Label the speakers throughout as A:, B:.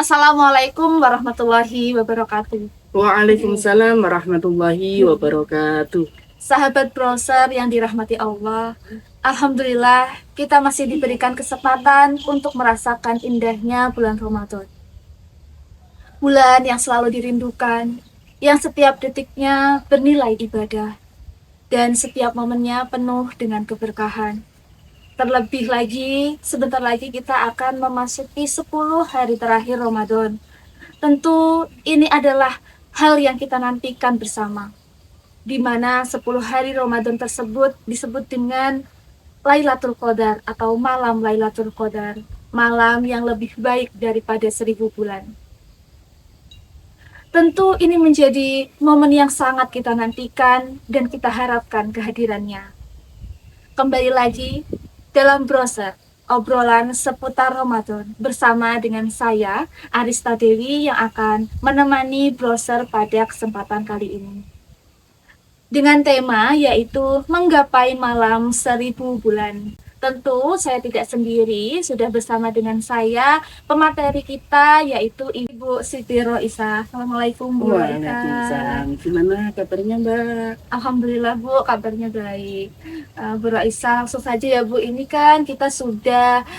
A: Assalamualaikum warahmatullahi wabarakatuh.
B: Waalaikumsalam warahmatullahi wabarakatuh.
A: Sahabat browser yang dirahmati Allah, Alhamdulillah kita masih diberikan kesempatan untuk merasakan indahnya bulan Ramadan. Bulan yang selalu dirindukan, yang setiap detiknya bernilai ibadah, dan setiap momennya penuh dengan keberkahan. Terlebih lagi, sebentar lagi kita akan memasuki 10 hari terakhir Ramadan. Tentu ini adalah hal yang kita nantikan bersama, di mana 10 hari Ramadan tersebut disebut dengan Lailatul Qadar atau malam Lailatul Qadar, malam yang lebih baik daripada 1000 bulan. Tentu ini menjadi momen yang sangat kita nantikan dan kita harapkan kehadirannya. Kembali lagi dalam browser obrolan seputar Ramadan bersama dengan saya, Arista Dewi, yang akan menemani browser pada kesempatan kali ini. Dengan tema yaitu menggapai malam 1000 bulan. Tentu saya tidak sendiri, sudah bersama dengan saya pemateri kita yaitu Ibu Siti Roisa. Assalamualaikum Bu Roisa.
B: Waalaikumsalam. Gimana kabarnya Mbak?
A: Alhamdulillah Bu, kabarnya baik. Bu Roisa, langsung saja ya Bu, ini kan kita sudah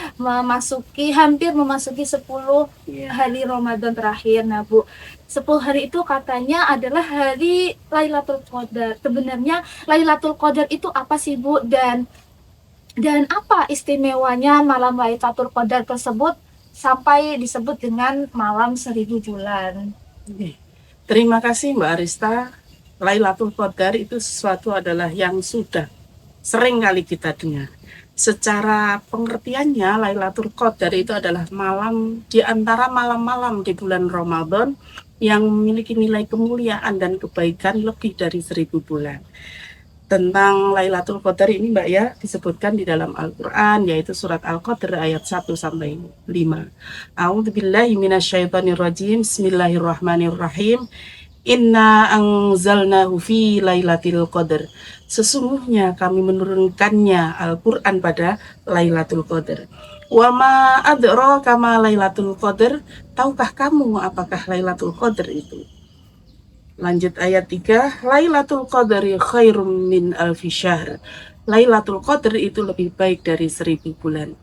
A: hampir memasuki 10 hari Ramadan terakhir. Nah Bu, 10 hari itu katanya adalah hari Lailatul Qadar. Sebenarnya Lailatul Qadar itu apa sih Bu, dan apa istimewanya malam Lailatul Qadar tersebut sampai disebut dengan malam 1000 bulan?
B: Terima kasih Mbak Arista. Lailatul Qadar itu sesuatu adalah yang sudah sering kali kita dengar. Secara pengertiannya, Lailatul Qadar itu adalah malam di antara malam-malam di bulan Ramadan yang memiliki nilai kemuliaan dan kebaikan lebih dari 1000 bulan. Tentang Lailatul Qadar ini Mbak ya, disebutkan di dalam Al-Quran, yaitu surat Al-Qadr ayat 1 sampai 5. A'udzubillahi minasyaitonirrajim. Bismillahirrahmanirrahim. Inna anzalnahu fi lailatul qadar. Sesungguhnya kami menurunkannya Al-Quran pada Lailatul Qadar. Wa ma adraka ma Lailatul Qadar. Tahukah kamu apakah Lailatul Qadar itu? Lanjut ayat 3, Lailatul Qadri khairum min alfi syahr. Lailatul Qadr itu lebih baik dari 1000 bulan.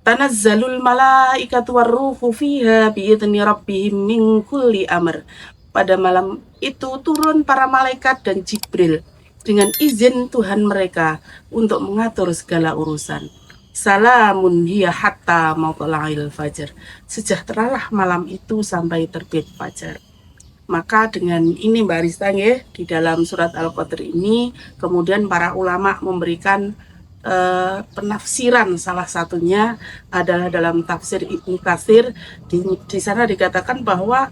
B: Tanazzalul malaikatu warruhu fiha biidzni rabbihim min kulli amr. Pada malam itu turun para malaikat dan Jibril dengan izin Tuhan mereka untuk mengatur segala urusan. Salamun hiya hatta matla'il fajr. Sejahteralah malam itu sampai terbit fajar. Maka dengan ini Mbak Arista ya, di dalam surat Al-Qadr ini kemudian para ulama memberikan penafsiran, salah satunya adalah dalam tafsir Ibnu Katsir. Di sana dikatakan bahwa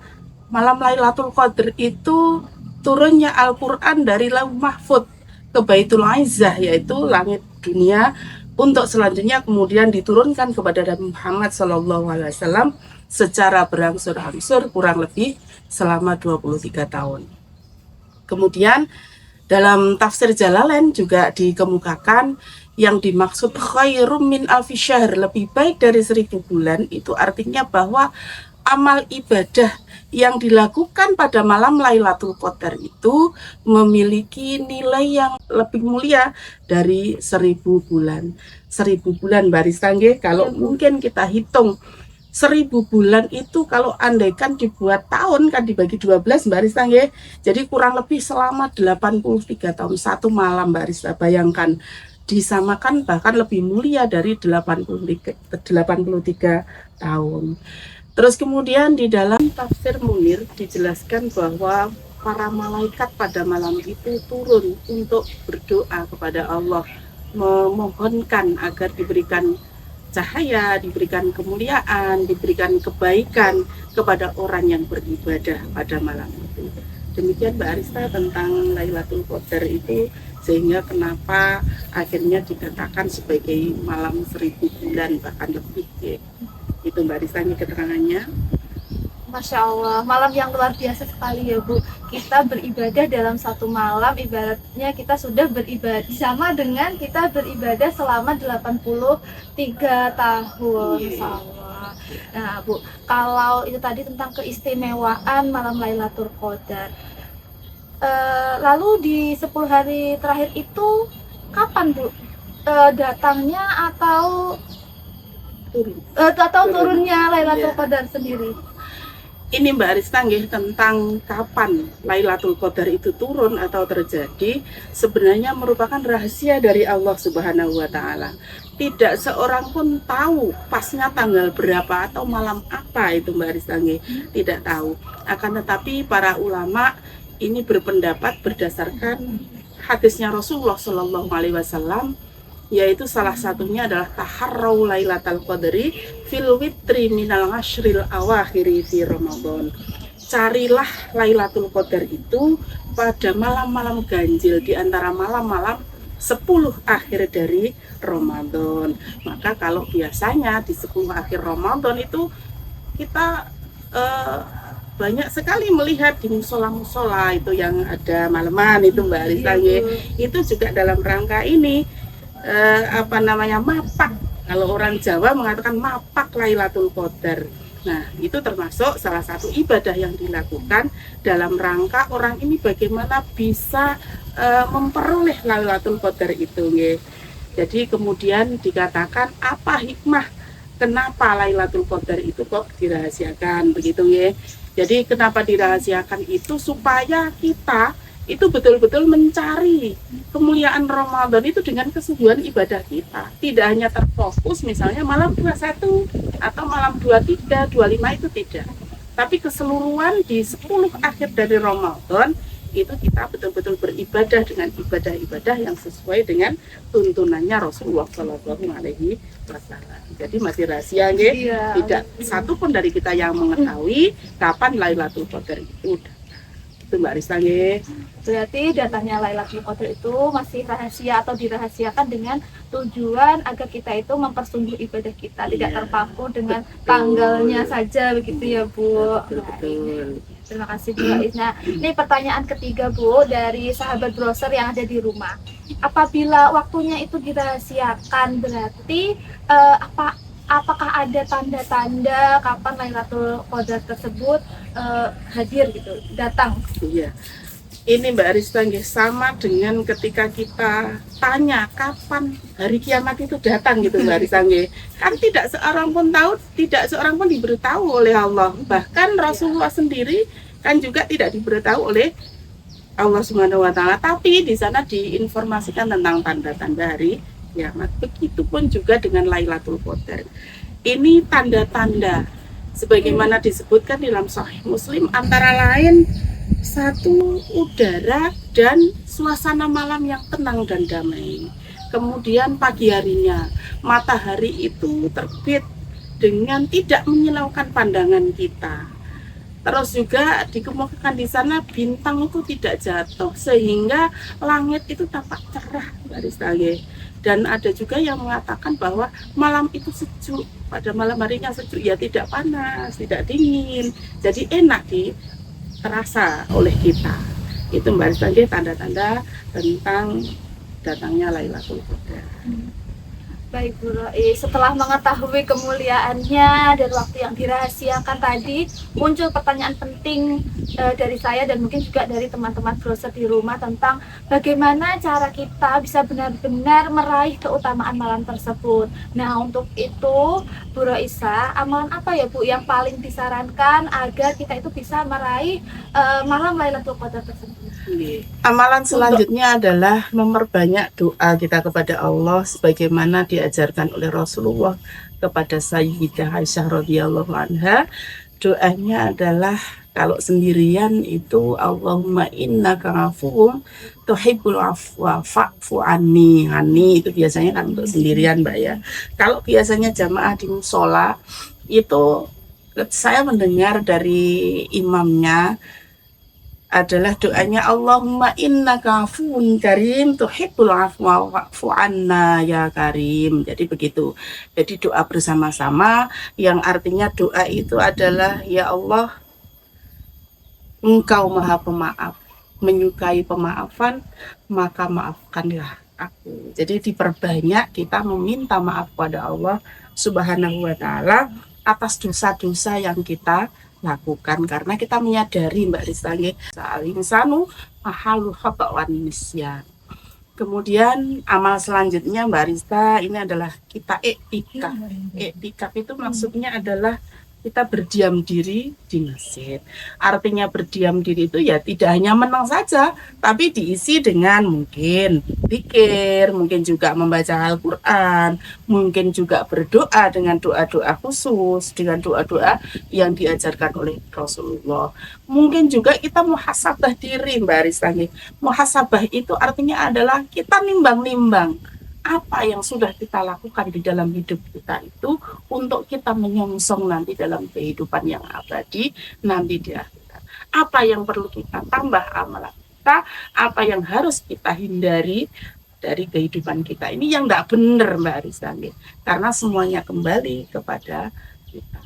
B: malam Lailatul Qadr itu turunnya Al-Quran dari Lauh Mahfud ke Baitul Izzah, yaitu langit dunia, untuk selanjutnya kemudian diturunkan kepada Nabi Muhammad SAW secara berangsur-angsur kurang lebih selama 23 tahun. Kemudian dalam tafsir Jalalain juga dikemukakan yang dimaksud khairum min alfi syahr, lebih baik dari 1000 bulan, itu artinya bahwa amal ibadah yang dilakukan pada malam Lailatul Qadar itu memiliki nilai yang lebih mulia dari 1000 bulan. 1000 bulan Barista nggih, kalau mungkin kita hitung 1000 bulan itu kalau andaikan dibuat tahun kan dibagi 12 Mbak Arista nggih. Jadi kurang lebih selama 83 tahun satu malam Mbak Arista. Bayangkan, disamakan bahkan lebih mulia dari 83 tahun. Terus kemudian di dalam tafsir Munir dijelaskan bahwa para malaikat pada malam itu turun untuk berdoa kepada Allah, memohonkan agar diberikan cahaya, diberikan kemuliaan, diberikan kebaikan kepada orang yang beribadah pada malam itu. Demikian Mbak Arista tentang Lailatul Qadar itu, sehingga kenapa akhirnya dikatakan sebagai malam 1000 bulan bahkan lebih ya. Itu Mbak Arista keterangannya.
A: Masya Allah, malam yang luar biasa sekali ya Bu. Kita beribadah dalam satu malam, ibaratnya kita sudah beribadah sama dengan kita beribadah selama 83 tahun. Masya Allah. Nah, Bu, kalau itu tadi tentang keistimewaan malam Lailatul Qadar. Lalu di 10 hari terakhir itu kapan, Bu? Datangnya atau turunnya Lailatul
B: Iya.
A: Qadar sendiri?
B: Ini Mbak Arista nggih, tentang kapan Lailatul Qadar itu turun atau terjadi sebenarnya merupakan rahasia dari Allah Subhanahu wa taala. Tidak seorang pun tahu pasnya tanggal berapa atau malam apa itu Mbak Arista nggih, tidak tahu. Akan tetapi para ulama ini berpendapat berdasarkan hadisnya Rasulullah Shallallahu alaihi wasallam, yaitu salah satunya adalah taharrau lailatal qadri fil witri minal ashril awakhiri fi Ramadan. Carilah Lailatul Qadar itu pada malam-malam ganjil di antara malam-malam 10 akhir dari Ramadan. Maka kalau biasanya di 10 akhir Ramadan itu kita banyak sekali melihat di musola-musola itu yang ada malaman itu Mbak Arista, itu juga dalam rangka ini mapak. Kalau orang Jawa mengatakan mapak Lailatul Qadar. Nah, itu termasuk salah satu ibadah yang dilakukan dalam rangka orang ini bagaimana bisa memperoleh Lailatul Qadar itu nggih. Jadi kemudian dikatakan apa hikmah kenapa Lailatul Qadar itu kok dirahasiakan begitu nggih. Jadi kenapa dirahasiakan itu supaya kita itu betul-betul mencari kemuliaan Ramadan itu dengan kesungguhan ibadah kita. Tidak hanya terfokus misalnya malam 21 atau malam 23, 25 itu tidak. Tapi keseluruhan di 10 akhir dari Ramadan itu kita betul-betul beribadah dengan ibadah-ibadah yang sesuai dengan tuntunannya Rasulullah Shallallahu alaihi wasallam. Jadi masih rahasia nggih.
A: Iya.
B: Tidak satu pun dari kita yang mengetahui kapan Lailatul Qadar itu. Itu Mbak Arista nggih.
A: Berarti datangnya Lailatul Qadar itu masih rahasia atau dirahasiakan dengan tujuan agar kita itu mempersungguh ibadah kita, tidak terpaku dengan tanggalnya saja begitu ya, Bu.
B: Betul.
A: Terima kasih Bu Ais. Nah, ini pertanyaan ketiga Bu dari sahabat browser yang ada di rumah. Apabila waktunya itu dirahasiakan berarti apakah ada tanda-tanda kapan Lailatul Qadar tersebut hadir gitu, datang?
B: Iya. Ini Mbak Arista nggih, sama dengan ketika kita tanya kapan hari kiamat itu datang gitu Mbak Arista nggih. Kan tidak seorang pun tahu, tidak seorang pun diberitahu oleh Allah. Bahkan Rasulullah sendiri kan juga tidak diberitahu oleh Allah Subhanahu wa taala, tapi di sana diinformasikan tentang tanda-tanda hari kiamat. Begitupun juga dengan Lailatul Qadar. Ini tanda-tanda sebagaimana disebutkan dalam Sahih Muslim, antara lain satu, udara dan suasana malam yang tenang dan damai. Kemudian pagi harinya matahari itu terbit dengan tidak menyilaukan pandangan kita. Terus juga dikemukakan di sana bintang itu tidak jatuh sehingga langit itu tampak cerah, Mbak Arista. Dan ada juga yang mengatakan bahwa malam itu sejuk, pada malam harinya sejuk, ya tidak panas, tidak dingin, jadi enak terasa oleh kita. Itu Mbak Arista tanda-tanda tentang datangnya Lailatul Qadar.
A: Baik Bu Rois, setelah mengetahui kemuliaannya dan waktu yang dirahasiakan tadi, muncul pertanyaan penting dari saya dan mungkin juga dari teman-teman browser di rumah tentang bagaimana cara kita bisa benar-benar meraih keutamaan malam tersebut. Nah, untuk itu Bu Roisa, amalan apa ya Bu yang paling disarankan agar kita itu bisa meraih malam Lailatul Qadar tersebut?
B: Amalan selanjutnya adalah memperbanyak doa kita kepada Allah sebagaimana diajarkan oleh Rasulullah kepada Sayyidah Aisyah radhiyallahu anha. Doanya adalah kalau sendirian itu Allahumma innaka afuwwun tuhibbul afwa fa'fu anni. Itu biasanya kan untuk sendirian Mbak ya. Kalau biasanya jamaah di musola itu saya mendengar dari imamnya adalah doanya Allahumma innaka afuwun karim tuhibbul afwa wa'fu anna ya karim. Jadi begitu. Jadi doa bersama-sama yang artinya doa itu adalah ya Allah, Engkau Maha Pemaaf, menyukai pemaafan, maka maafkanlah aku. Jadi diperbanyak kita meminta maaf pada Allah Subhanahu wa taala atas dosa-dosa yang kita lakukan, karena kita menyadari Mbak Rista nggih, al-insanu mahalu khata' wan nisyan. Kemudian amal selanjutnya Mbak Rista ini adalah kita iktikaf. Iktikaf itu maksudnya adalah kita berdiam diri di masjid. Artinya berdiam diri itu ya tidak hanya menang saja, tapi diisi dengan mungkin zikir, mungkin juga membaca Al-Quran, mungkin juga berdoa dengan doa-doa khusus, dengan doa-doa yang diajarkan oleh Rasulullah. Mungkin juga kita muhasabah diri Mbak Arista. Muhasabah itu artinya adalah kita nimbang-nimbang apa yang sudah kita lakukan di dalam hidup kita itu untuk kita menyongsong nanti dalam kehidupan yang abadi nanti di akhirat. Apa yang perlu kita tambah amalan kita, apa yang harus kita hindari dari kehidupan kita ini yang tidak benar Mbak Arista, karena semuanya kembali kepada kita.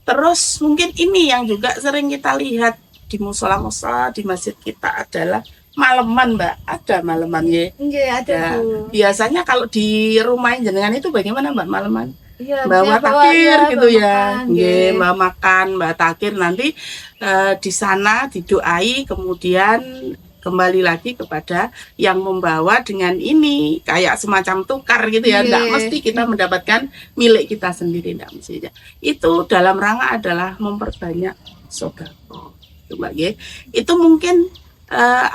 B: Terus mungkin ini yang juga sering kita lihat di musola-musola di masjid kita adalah maleman Mbak, ada maleman ya.
A: Iya, ada
B: Ya,
A: Bu.
B: biasanya kalau di rumah jenengan itu bagaimana Mbak maleman?
A: Iya,
B: Bawa
A: dia bawa
B: takir gitu
A: bawa
B: ya,
A: makan,
B: nggih,
A: nggih.
B: bawa makan, bawa takir nanti di sana didoai, kemudian kembali lagi kepada yang membawa dengan ini kayak semacam tukar gitu ya, tidak
A: Nggih.
B: mesti kita mendapatkan milik kita sendiri, tidak mesti. Itu dalam rangka adalah memperbanyak sedekah, Mbak nggih. Itu mungkin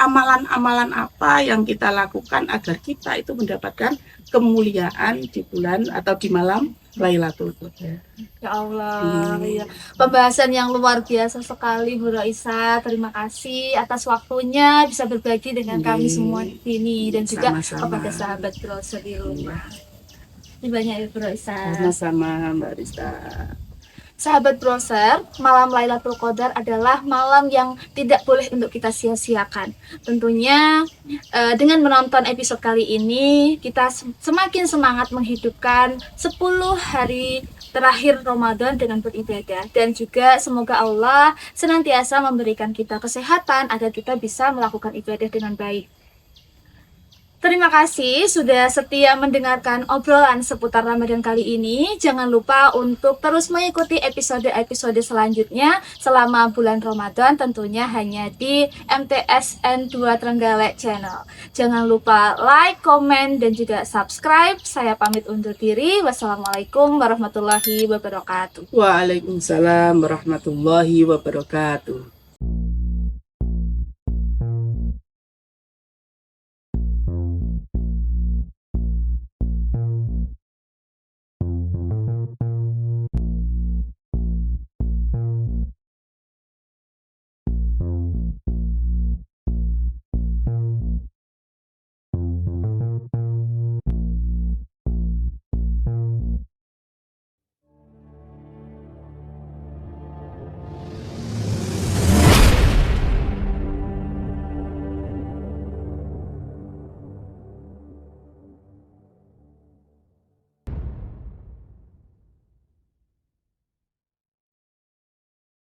B: amalan-amalan apa yang kita lakukan agar kita itu mendapatkan kemuliaan di bulan atau di malam Lailatul Qadar.
A: Ya Allah, ya. Pembahasan yang luar biasa sekali Bu Roisa. Terima kasih atas waktunya bisa berbagi dengan kami semua di sini dan juga
B: Sama-sama.
A: kepada sahabat Browser di rumah. Terima banyak ya Bu Roisa.
B: Sama-sama Mbak Rista.
A: Sahabat Browser, malam Lailatul Qadar adalah malam yang tidak boleh untuk kita sia-siakan. Tentunya dengan menonton episode kali ini, kita semakin semangat menghidupkan 10 hari terakhir Ramadan dengan beribadah. Dan juga semoga Allah senantiasa memberikan kita kesehatan agar kita bisa melakukan ibadah dengan baik. Terima kasih sudah setia mendengarkan obrolan seputar Ramadan kali ini. Jangan lupa untuk terus mengikuti episode-episode selanjutnya selama bulan Ramadan, tentunya hanya di MTSN 2 Trenggalek Channel. Jangan lupa like, komen, dan juga subscribe. Saya pamit undur diri. Wassalamualaikum warahmatullahi wabarakatuh.
B: Waalaikumsalam warahmatullahi wabarakatuh.